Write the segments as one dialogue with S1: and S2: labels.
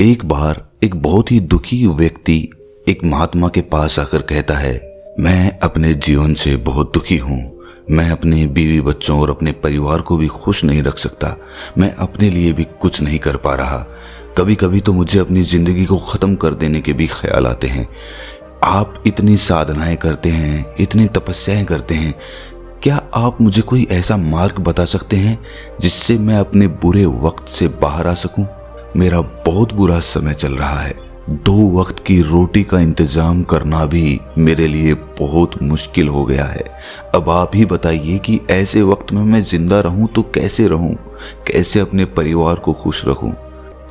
S1: एक बार एक बहुत ही दुखी व्यक्ति एक महात्मा के पास आकर कहता है, मैं अपने जीवन से बहुत दुखी हूँ। मैं अपने बीवी बच्चों और अपने परिवार को भी खुश नहीं रख सकता। मैं अपने लिए भी कुछ नहीं कर पा रहा। कभी कभी तो मुझे अपनी जिंदगी को खत्म कर देने के भी ख्याल आते हैं। आप इतनी साधनाएं करते हैं, इतनी तपस्याएं करते हैं, क्या आप मुझे कोई ऐसा मार्ग बता सकते हैं जिससे मैं अपने बुरे वक्त से बाहर आ सकूं? मेरा बहुत बुरा समय चल रहा है। 2 वक्त की रोटी का इंतजाम करना भी मेरे लिए बहुत मुश्किल हो गया है। अब आप ही बताइए कि ऐसे वक्त में मैं जिंदा रहूं तो कैसे रहूं, कैसे अपने परिवार को खुश रखूं?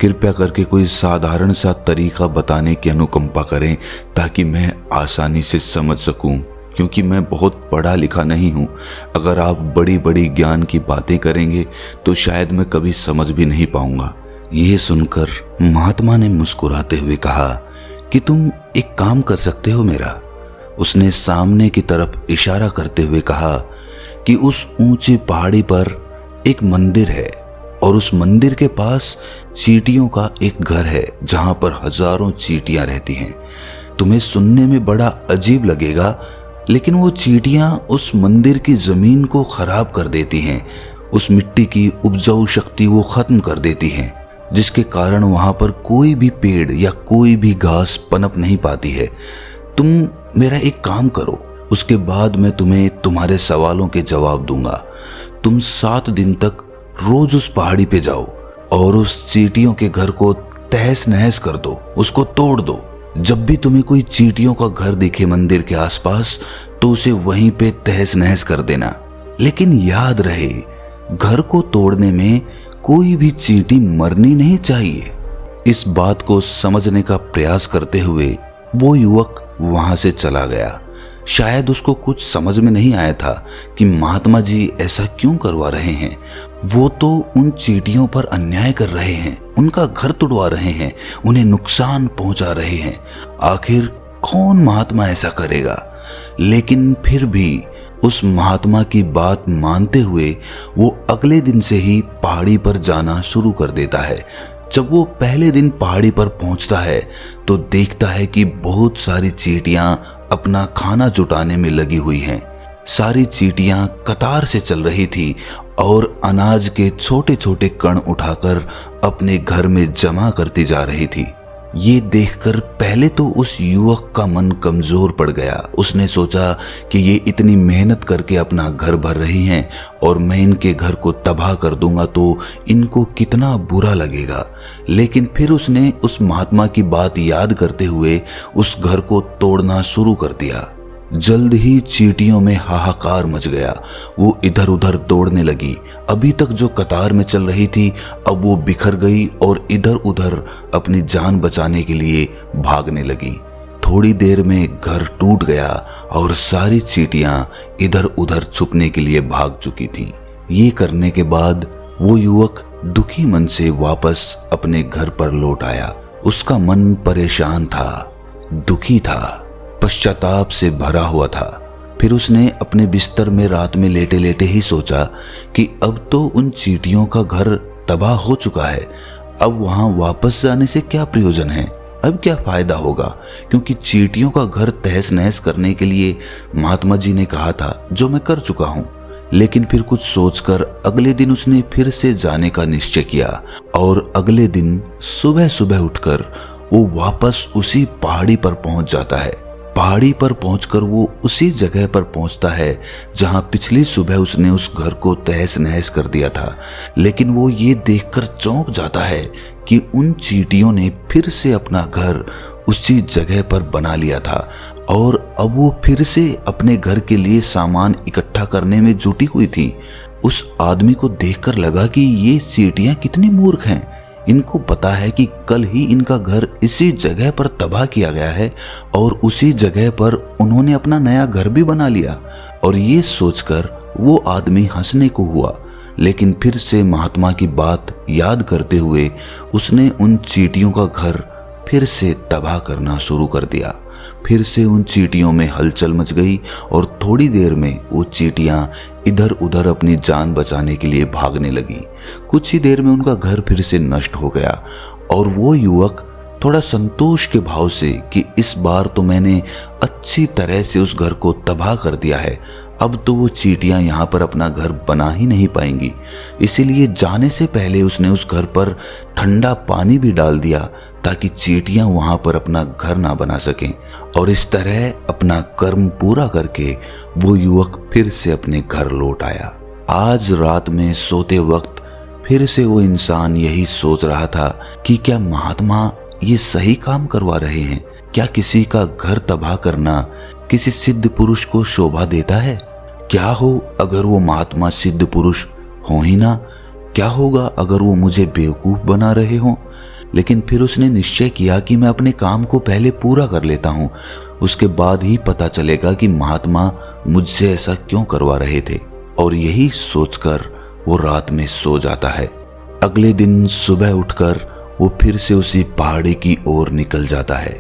S1: कृपया करके कोई साधारण सा तरीका बताने की अनुकंपा करें ताकि मैं आसानी से समझ सकूं, क्योंकि मैं बहुत पढ़ा लिखा नहीं हूं। अगर आप बड़ी बड़ी ज्ञान की बातें करेंगे तो शायद मैं कभी समझ भी नहीं पाऊंगा। ये सुनकर महात्मा ने मुस्कुराते हुए कहा कि तुम एक काम कर सकते हो मेरा। उसने सामने की तरफ इशारा करते हुए कहा कि उस ऊंची पहाड़ी पर एक मंदिर है और उस मंदिर के पास चींटियों का एक घर है जहां पर हजारों चींटियां रहती हैं। तुम्हें सुनने में बड़ा अजीब लगेगा, लेकिन वो चींटियां उस मंदिर की जमीन को खराब कर देती हैं। उस मिट्टी की उपजाऊ शक्ति वो खत्म कर देती हैं, जिसके कारण वहां पर कोई भी पेड़ या कोई भी घास पनप नहीं पाती है। तुम मेरा एक काम करो, उसके बाद मैं तुम्हें तुम्हारे सवालों के जवाब दूंगा। तुम 7 दिन तक रोज उस पहाड़ी पे जाओ और उस चींटियों के घर को तहस नहस कर दो, उसको तोड़ दो। जब भी तुम्हें कोई चींटियों का घर दिखे मंदिर के आसपास तो उसे वहीं पे तहस नहस कर देना। लेकिन याद रहे, घर को तोड़ने में कोई भी चींटी मरनी नहीं चाहिए। इस बात को समझने का प्रयास करते हुए वो युवक वहां से चला गया। शायद उसको कुछ समझ में नहीं आया था कि महात्मा जी ऐसा क्यों करवा रहे हैं। वो तो उन चींटियों पर अन्याय कर रहे हैं, उनका घर तुड़वा रहे हैं, उन्हें नुकसान पहुंचा रहे हैं। आखिर कौन महात्मा ऐसा करेगा? लेकिन फिर भी उस महात्मा की बात मानते हुए वो अगले दिन से ही पहाड़ी पर जाना शुरू कर देता है। जब वो पहले दिन पहाड़ी पर पहुंचता है तो देखता है कि बहुत सारी चींटियां अपना खाना जुटाने में लगी हुई हैं। सारी चींटियां कतार से चल रही थी और अनाज के छोटे छोटे कण उठाकर अपने घर में जमा करती जा रही थी। ये देखकर पहले तो उस युवक का मन कमजोर पड़ गया। उसने सोचा कि ये इतनी मेहनत करके अपना घर भर रही हैं और मैं इनके घर को तबाह कर दूंगा तो इनको कितना बुरा लगेगा। लेकिन फिर उसने उस महात्मा की बात याद करते हुए उस घर को तोड़ना शुरू कर दिया। जल्द ही चींटियों में हाहाकार मच गया। वो इधर उधर दौड़ने लगी। अभी तक जो कतार में चल रही थी अब वो बिखर गई और इधर उधर अपनी जान बचाने के लिए भागने लगी। थोड़ी देर में घर टूट गया और सारी चींटियां इधर उधर छुपने के लिए भाग चुकी थीं। ये करने के बाद वो युवक दुखी मन से वापस अपने घर पर लौट आया। उसका मन परेशान था, दुखी था, पश्चाताप से भरा हुआ था। फिर उसने अपने बिस्तर में रात में लेटे लेटे ही सोचा कि अब तो उन चींटियों का घर तबाह हो चुका है। अब वहां वापस जाने से क्या प्रयोजन है? अब क्या फायदा होगा? क्योंकि चींटियों का घर तहस नहस करने के लिए महात्मा जी ने कहा था, जो मैं कर चुका हूं। लेकिन फिर कुछ सोचकर अगले दिन उसने फिर से जाने का निश्चय किया और अगले दिन सुबह सुबह उठकर वो वापस उसी पहाड़ी पर पहुंच जाता है। पहाड़ी पर पहुंचकर वो उसी जगह पर पहुंचता है जहां पिछली सुबह उसने उस घर को तहस नहस कर दिया था। लेकिन वो ये देखकर चौंक जाता है कि उन चींटियों ने फिर से अपना घर उसी जगह पर बना लिया था और अब वो फिर से अपने घर के लिए सामान इकट्ठा करने में जुटी हुई थी। उस आदमी को देखकर लगा कि ये चींटियां कितनी मूर्ख हैं। इनको पता है कि कल ही इनका घर इसी जगह पर तबाह किया गया है और उसी जगह पर उन्होंने अपना नया घर भी बना लिया। और ये सोचकर वो आदमी हंसने को हुआ। लेकिन फिर से महात्मा की बात याद करते हुए उसने उन चींटियों का घर फिर से तबाह करना शुरू कर दिया। फिर से उन चींटियों में हलचल मच गई और थोड़ी देर में वो चींटियां इधर उधर अपनी जान बचाने के लिए भागने लगी। कुछ ही देर में उनका घर फिर से नष्ट हो गया और वो युवक थोड़ा संतोष के भाव से कि इस बार तो मैंने अच्छी तरह से उस घर को तबाह कर दिया है, अब तो वो चींटियां यहाँ पर अपना घर बना ही नहीं पाएंगी। इसीलिए जाने से पहले उसने उस घर पर ठंडा पानी भी डाल दिया ताकि चींटियां वहां पर अपना घर ना बना सकें। और इस तरह अपना कर्म पूरा करके वो युवक फिर से अपने घर लौट आया। आज रात में सोते वक्त फिर से वो इंसान यही सोच रहा था कि क्या महात्मा ये सही काम करवा रहे हैं? क्या किसी का घर तबाह करना किसी सिद्ध पुरुष को शोभा देता है? क्या हो अगर वो महात्मा सिद्ध पुरुष हो ही ना? क्या होगा अगर वो मुझे बेवकूफ बना रहे हों? लेकिन फिर उसने निश्चय किया कि मैं अपने काम को पहले पूरा कर लेता हूँ, उसके बाद ही पता चलेगा कि महात्मा मुझसे ऐसा क्यों करवा रहे थे। और यही सोचकर वो रात में सो जाता है। अगले दिन सुबह उठकर वो फिर से उसी पहाड़ी की ओर निकल जाता है।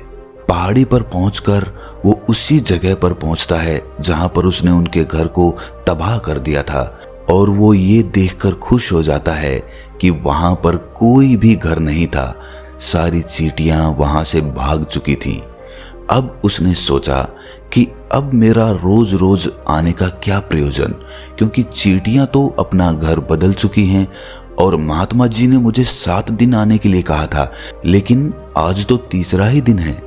S1: पहाड़ी पर पहुंचकर वो उसी जगह पर पहुंचता है जहां पर उसने उनके घर को तबाह कर दिया था, और वो ये देखकर खुश हो जाता है कि वहां पर कोई भी घर नहीं था। सारी चींटियां वहां से भाग चुकी थीं। अब उसने सोचा कि अब मेरा रोज रोज आने का क्या प्रयोजन, क्योंकि चींटियां तो अपना घर बदल चुकी हैं और महात्मा जी ने मुझे 7 दिन आने के लिए कहा था, लेकिन आज तो तीसरा ही दिन है।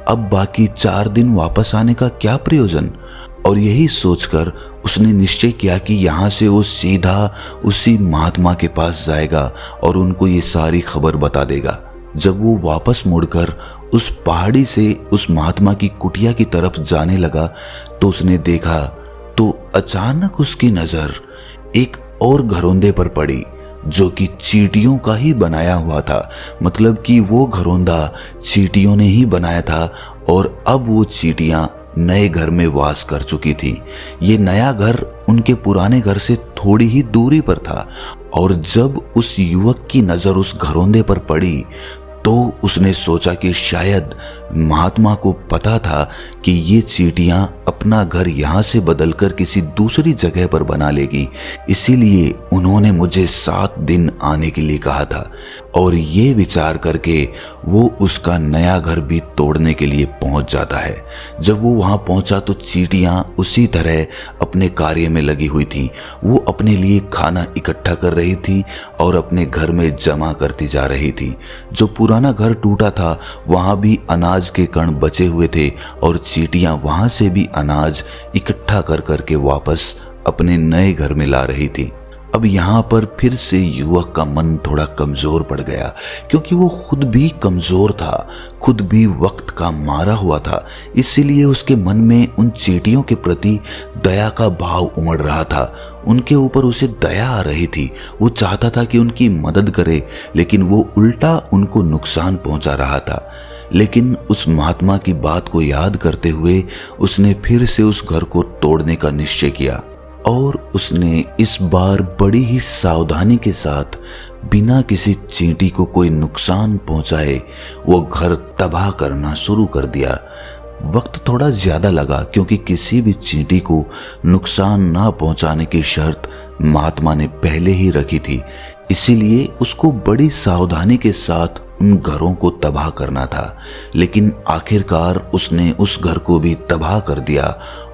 S1: अब बाकी 4 दिन वापस आने का क्या प्रयोजन? और यही सोचकर उसने निश्चय किया कि यहाँ से वो सीधा उसी महात्मा के पास जाएगा और उनको ये सारी खबर बता देगा। जब वो वापस मुड़कर उस पहाड़ी से उस महात्मा की कुटिया की तरफ जाने लगा तो उसने देखा तो अचानक उसकी नजर एक और घरौंदे पर पड़ी जो कि चींटियों का ही बनाया हुआ था। मतलब कि वो घरौंदा चींटियों ने ही बनाया था और अब वो चींटियां नए घर में वास कर चुकी थी। ये नया घर उनके पुराने घर से थोड़ी ही दूरी पर था और जब उस युवक की नजर उस घरौंदे पर पड़ी तो उसने सोचा कि शायद महात्मा को पता था कि ये चींटियां अपना घर यहाँ से बदलकर किसी दूसरी जगह पर बना लेगी, इसीलिए उन्होंने मुझे 7 दिन आने के लिए कहा था। और ये विचार करके वो उसका नया घर भी तोड़ने के लिए पहुंच जाता है। जब वो वहां पहुंचा तो चींटियां उसी तरह अपने कार्य में लगी हुई थीं। वो अपने लिए खाना इकट्ठा कर रही थी और अपने घर में जमा करती जा रही थी। जो पुराना घर टूटा था वहां भी अनाज के कण बचे हुए थे और चींटियां वहां से भी अनाज इकट्ठा कर करके वापस अपने नए घर में ला रही थी। अब यहाँ पर फिर से युवक का मन थोड़ा कमजोर पड़ गया, क्योंकि वो खुद भी कमजोर था, खुद भी वक्त का मारा हुआ था। इसीलिए उसके मन में उन चींटियों के प्रति दया का भाव उमड़ रहा था। उनके ऊपर उसे दया आ रही थी। वो चाहता था कि उनकी मदद करे, लेकिन वो उल्टा उनको नुकसान पहुंचा रहा था। लेकिन उस महात्मा की बात को याद करते हुए उसने फिर से उस घर को तोड़ने का निश्चय किया और उसने इस बार बड़ी ही सावधानी के साथ बिना किसी चींटी को कोई नुकसान पहुंचाए वो घर तबाह करना शुरू कर दिया। वक्त थोड़ा ज्यादा लगा क्योंकि किसी भी चींटी को नुकसान ना पहुंचाने की शर्त महात्मा ने पहले ही रखी थी, इसीलिए उसको बड़ी सावधानी के साथ उन घरों को तबाह करना था। लेकिन आखिरकार उसने उस घर को भी तबाह कर दिया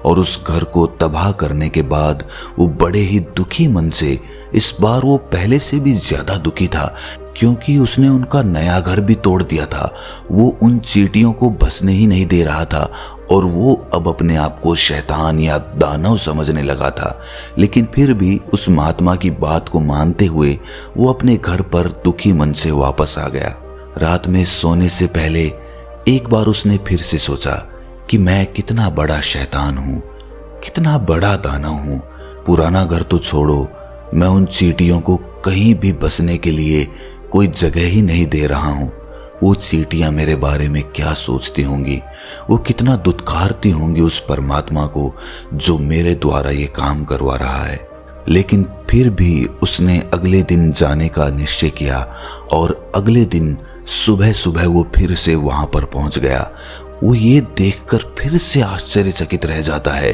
S1: और उस घर को तबाह करने के बाद वो बड़े ही दुखी मन से, इस बार वो पहले से भी ज्यादा दुखी था क्योंकि उसने उनका नया घर भी तोड़ दिया था। वो उन चींटियों को बसने ही नहीं दे रहा था और वो अब अपने आप को शैतान या दानव समझने लगा था। लेकिन फिर भी उस महात्मा की बात को मानते हुए वो अपने घर पर दुखी मन से वापस आ गया। रात में सोने से पहले एक बार उसने फिर से सोचा कि मैं कितना बड़ा शैतान हूँ, कितना बड़ा दानव हूँ। पुराना घर तो छोड़ो, मैं उन चींटियों को कहीं भी बसने के लिए कोई जगह ही नहीं दे रहा हूँ। वो चींटियां मेरे बारे में क्या सोचती होंगी, वो कितना दुत्कारती होंगी उस परमात्मा को जो मेरे द्वारा ये काम करवा रहा है। लेकिन फिर भी उसने अगले दिन जाने का निश्चय किया और अगले दिन सुबह सुबह वो फिर से वहां पर पहुंच गया। वो ये देखकर फिर से आश्चर्यचकित रह जाता है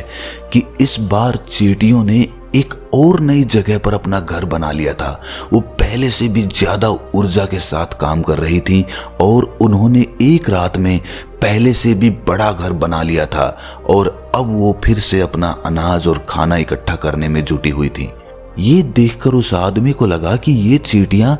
S1: कि इस बार चींटियों ने एक और नई जगह पर अपना घर बना लिया था। वो पहले से भी ज्यादा ऊर्जा के साथ काम कर रही थी और उन्होंने एक रात में पहले से भी बड़ा घर बना लिया था और अब वो फिर से अपना अनाज और खाना इकट्ठा करने में जुटी हुई थी। ये देखकर उस आदमी को लगा कि ये चींटियां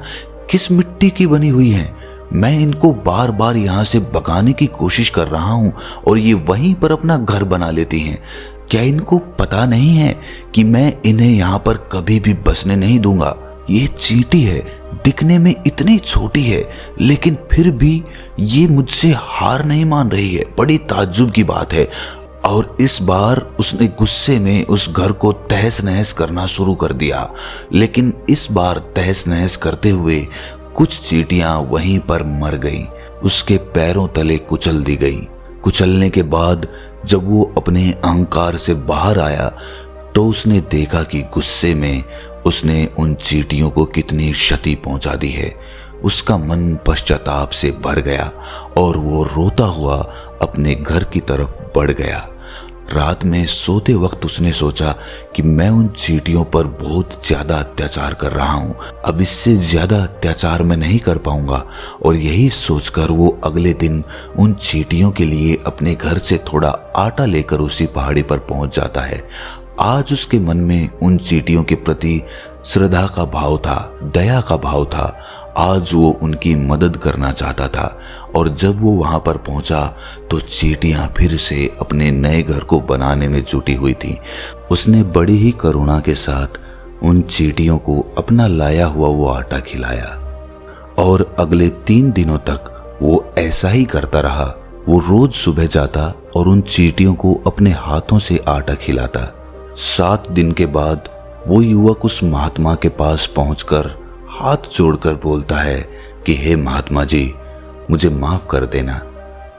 S1: किस मिट्टी की बनी हुई हैं। मैं इनको बार बार यहाँ से भगाने की कोशिश कर रहा हूँ और ये वहीं पर अपना घर बना लेती हैं। क्या इनको पता नहीं है कि मैं इन्हें यहाँ पर कभी भी बसने नहीं दूंगा? ये चींटी है, दिखने में इतनी छोटी है, लेकिन फिर भी ये मुझसे हार नहीं मान रही है। बड़ी ताज्जुब की बात है। और इस बार उसने गुस्से में उस घर को तहस नहस करना शुरू कर दिया। लेकिन इस बार तहस नहस करते हुए कुछ चींटियां वहीं पर मर गईं। उसके पैरों तले कुचल दी गईं। कुचलने के बाद जब वो अपने अहंकार से बाहर आया तो उसने देखा कि गुस्से में उसने उन चींटियों को कितनी क्षति पहुंचा दी है। उसका मन पश्चाताप से भर गया और वो रोता हुआ अपने घर की तरफ बढ़ गया। रात में सोते वक्त उसने सोचा कि मैं उन चींटियों पर बहुत ज्यादा अत्याचार कर रहा हूं, अब इससे ज्यादा अत्याचार मैं नहीं कर पाऊंगा। और यही सोचकर वो अगले दिन उन चींटियों के लिए अपने घर से थोड़ा आटा लेकर उसी पहाड़ी पर पहुंच जाता है। आज उसके मन में उन चींटियों के प्रति श्रद्धा का भाव था, दया का भाव था। आज वो उनकी मदद करना चाहता था। और जब वो वहां पर पहुंचा तो चींटियां फिर से अपने नए घर को बनाने में जुटी हुई थी। उसने बड़ी ही करुणा के साथ उन चींटियों को अपना लाया हुआ वो आटा खिलाया और अगले 3 दिनों तक वो ऐसा ही करता रहा। वो रोज सुबह जाता और उन चींटियों को अपने हाथों से आटा खिलाता। 7 दिन के बाद वो युवक उस महात्मा के पास पहुंचकर हाथ जोड़कर बोलता है कि हे महात्मा जी, मुझे माफ कर देना।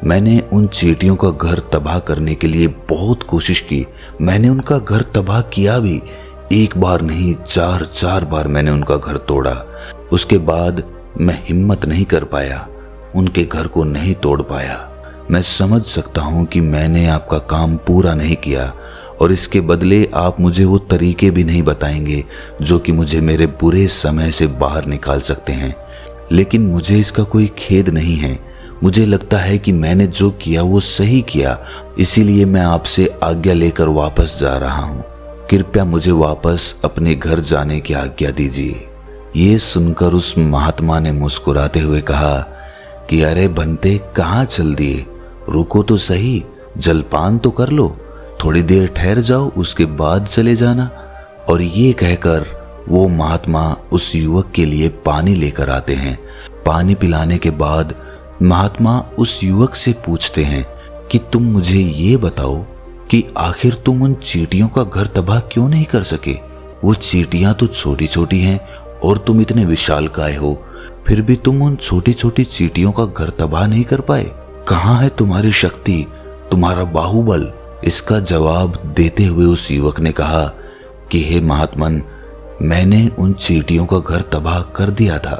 S1: मैंने उन चींटियों का घर तबाह करने के लिए बहुत कोशिश की। मैंने उनका घर तबाह किया भी, एक बार नहीं 4 बार मैंने उनका घर तोड़ा। उसके बाद मैं हिम्मत नहीं कर पाया, उनके घर को नहीं तोड़ पाया। मैं समझ सकता हूं कि मैंने आपका काम पूरा नहीं किया और इसके बदले आप मुझे वो तरीके भी नहीं बताएंगे जो कि मुझे मेरे बुरे समय से बाहर निकाल सकते हैं। लेकिन मुझे इसका कोई खेद नहीं है। मुझे लगता है कि मैंने जो किया वो सही किया, इसीलिए मैं आपसे आज्ञा लेकर वापस जा रहा हूँ। कृपया मुझे वापस अपने घर जाने की आज्ञा दीजिए। ये सुनकर उस महात्मा ने मुस्कुराते हुए कहा कि अरे बंते, कहाँ चल दिए? रुको तो सही, जलपान तो कर लो, थोड़ी देर ठहर जाओ, उसके बाद चले जाना। और ये कहकर वो महात्मा उस युवक के लिए पानी लेकर आते हैं। पानी पिलाने के बाद महात्मा उस युवक से पूछते हैं कि तुम मुझे ये बताओ कि आखिर तुम उन चींटियों का घर तबाह क्यों नहीं कर सके? वो चींटियां तो छोटी छोटी हैं और तुम इतने विशालकाय हो, फिर भी तुम उन छोटी छोटी चींटियों का घर तबाह नहीं कर पाए। कहाँ है तुम्हारी शक्ति, तुम्हारा बाहुबल? इसका जवाब देते हुए उस युवक ने कहा कि हे महात्मन, मैंने उन चींटियों का घर तबाह कर दिया था,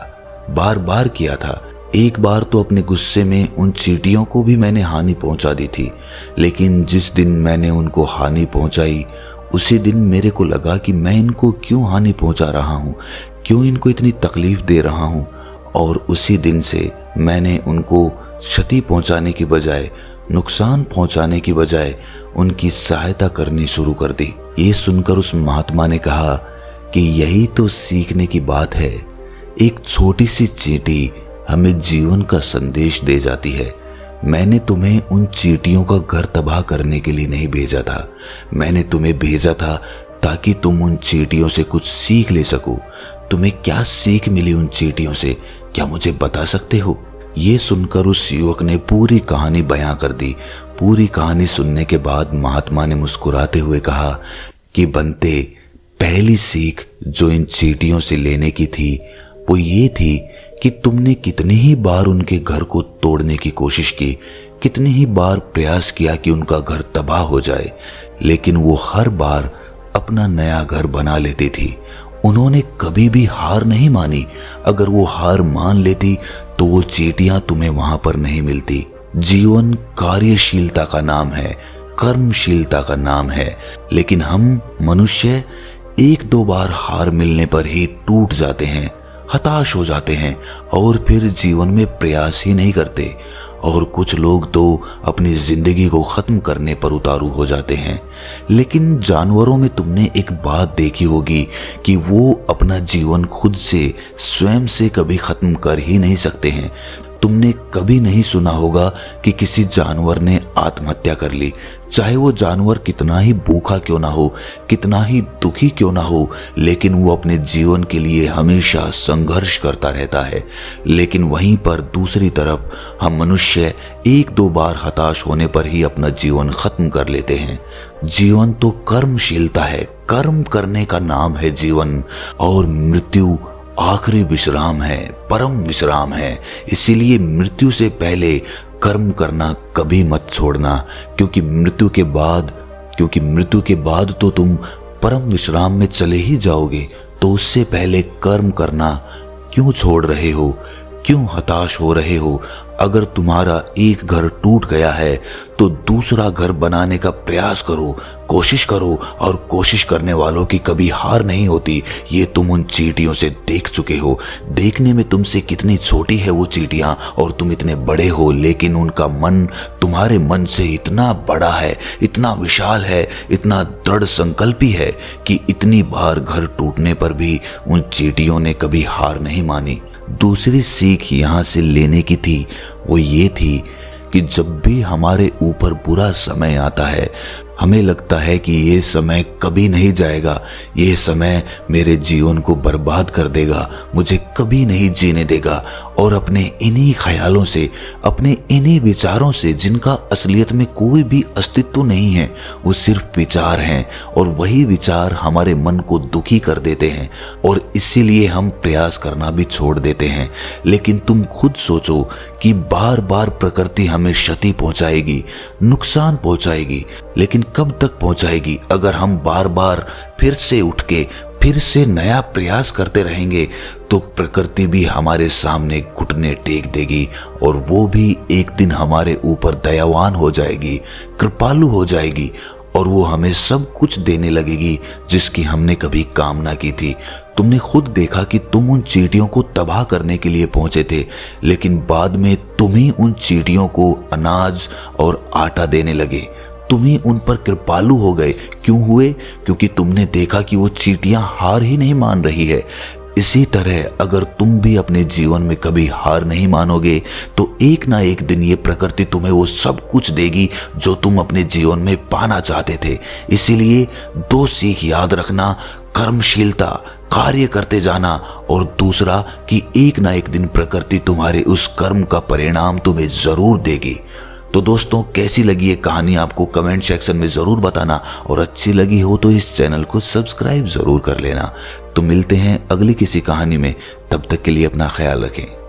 S1: बार बार किया था। एक बार तो अपने गुस्से में उन चींटियों को भी मैंने हानि पहुंचा दी थी, लेकिन जिस दिन मैंने उनको हानि पहुंचाई उसी दिन मेरे को लगा कि मैं इनको क्यों हानि पहुंचा रहा हूं, क्यों इनको इतनी तकलीफ दे रहा हूं। और उसी दिन से मैंने उनको क्षति पहुंचाने की बजाय, नुकसान पहुंचाने की बजाय उनकी सहायता करनी शुरू कर दी। ये सुनकर उस महात्मा ने कहा कि यही तो सीखने की बात है। एक छोटी सी चींटी हमें जीवन का संदेश दे जाती है। मैंने तुम्हें उन चींटियों का घर तबाह करने के लिए नहीं भेजा था, मैंने तुम्हें भेजा था ताकि तुम उन चींटियों से कुछ सीख ले सको। तुम्हें क्या सीख मिली उन चींटियों से, क्या मुझे बता सकते हो? ये सुनकर उस युवक ने पूरी कहानी बयां कर दी। पूरी कहानी सुनने के बाद महात्मा ने मुस्कुराते हुए कहा कि बंते, पहली सीख जो इन चींटियों से लेने की थी वो ये थी कि तुमने कितनी ही बार उनके घर को तोड़ने की कोशिश की, कितनी ही बार प्रयास किया कि उनका घर तबाह हो जाए, लेकिन वो हर बार अपना नया घर बना लेती थी। उन्होंने कभी भी हार नहीं मानी। अगर वो हार मान लेती तो वो चींटियां तुम्हें वहां पर नहीं मिलती। जीवन कार्यशीलता का नाम है, कर्मशीलता का नाम है, लेकिन हम मनुष्य एक दो बार हार मिलने पर ही टूट जाते हैं, हताश हो जाते हैं और फिर जीवन में प्रयास ही नहीं करते। और कुछ लोग तो अपनी जिंदगी को खत्म करने पर उतारू हो जाते हैं। लेकिन जानवरों में तुमने एक बात देखी होगी कि वो अपना जीवन खुद से, स्वयं से कभी खत्म कर ही नहीं सकते हैं। तुमने कभी नहीं सुना होगा कि किसी जानवर ने आत्महत्या कर ली, चाहे वो जानवर कितना ही भूखा क्यों ना हो, कितना ही दुखी क्यों ना हो, लेकिन वो अपने जीवन के लिए हमेशा संघर्ष करता रहता है। लेकिन वहीं पर दूसरी तरफ हम मनुष्य एक दो बार हताश होने पर ही अपना जीवन खत्म कर लेते हैं। जीवन तो कर्मशीलता है, कर्म करने का नाम है जीवन, और मृत्यु आखिरी विश्राम है, परम विश्राम है। इसीलिए मृत्यु से पहले कर्म करना कभी मत छोड़ना, क्योंकि मृत्यु के बाद तो तुम परम विश्राम में चले ही जाओगे। तो उससे पहले कर्म करना क्यों छोड़ रहे हो, क्यों हताश हो रहे हो? अगर तुम्हारा एक घर टूट गया है तो दूसरा घर बनाने का प्रयास करो, कोशिश करो, और कोशिश करने वालों की कभी हार नहीं होती। ये तुम उन चींटियों से देख चुके हो। देखने में तुमसे कितनी छोटी है वो चींटियां और तुम इतने बड़े हो, लेकिन उनका मन तुम्हारे मन से इतना बड़ा है, इतना विशाल है, इतना दृढ़ संकल्पी है कि इतनी बार घर टूटने पर भी उन चींटियों ने कभी हार नहीं मानी। दूसरी सीख यहाँ से लेने की थी, वो ये थी कि जब भी हमारे ऊपर बुरा समय आता है, हमें लगता है कि ये समय कभी नहीं जाएगा, ये समय मेरे जीवन को बर्बाद कर देगा, मुझे कभी नहीं जीने देगा। और अपने इन्हीं ख्यालों से, अपने इन्हीं विचारों से, जिनका असलियत में कोई भी अस्तित्व नहीं है, वो सिर्फ विचार हैं, और वही विचार हमारे मन को दुखी कर देते हैं और इसीलिए हम प्रयास करना भी छोड़ देते हैं। लेकिन तुम खुद सोचो कि बार बार प्रकृति हमें क्षति पहुंचाएगी, नुकसान पहुंचाएगी, लेकिन कब तक पहुंचाएगी? अगर हम बार बार फिर से उठ के फिर से नया प्रयास करते रहेंगे तो प्रकृति भी हमारे सामने घुटने टेक देगी और वो भी एक दिन हमारे ऊपर दयावान हो जाएगी, कृपालु हो जाएगी, और वो हमें सब कुछ देने लगेगी जिसकी हमने कभी कामना की थी। तुमने खुद देखा कि तुम उन चींटियों को तबाह करने के लिए पहुंचे थे, लेकिन बाद में तुम ही उन चींटियों को अनाज और आटा देने लगे। तुम ही उन पर कृपालु हो गए। क्यों हुए? क्योंकि तुमने देखा कि वो चींटियां हार ही नहीं मान रही है। इसी तरह अगर तुम भी अपने जीवन में कभी हार नहीं मानोगे तो एक ना एक दिन ये प्रकृति तुम्हें वो सब कुछ देगी जो तुम अपने जीवन में पाना चाहते थे। इसीलिए दो सीख याद रखना, कर्मशीलता, कार्य करते जाना, और दूसरा कि एक ना एक दिन प्रकृति तुम्हारे उस कर्म का परिणाम तुम्हें जरूर देगी। तो दोस्तों, कैसी लगी ये कहानी आपको कमेंट सेक्शन में ज़रूर बताना, और अच्छी लगी हो तो इस चैनल को सब्सक्राइब ज़रूर कर लेना। तो मिलते हैं अगली किसी कहानी में, तब तक के लिए अपना ख्याल रखें।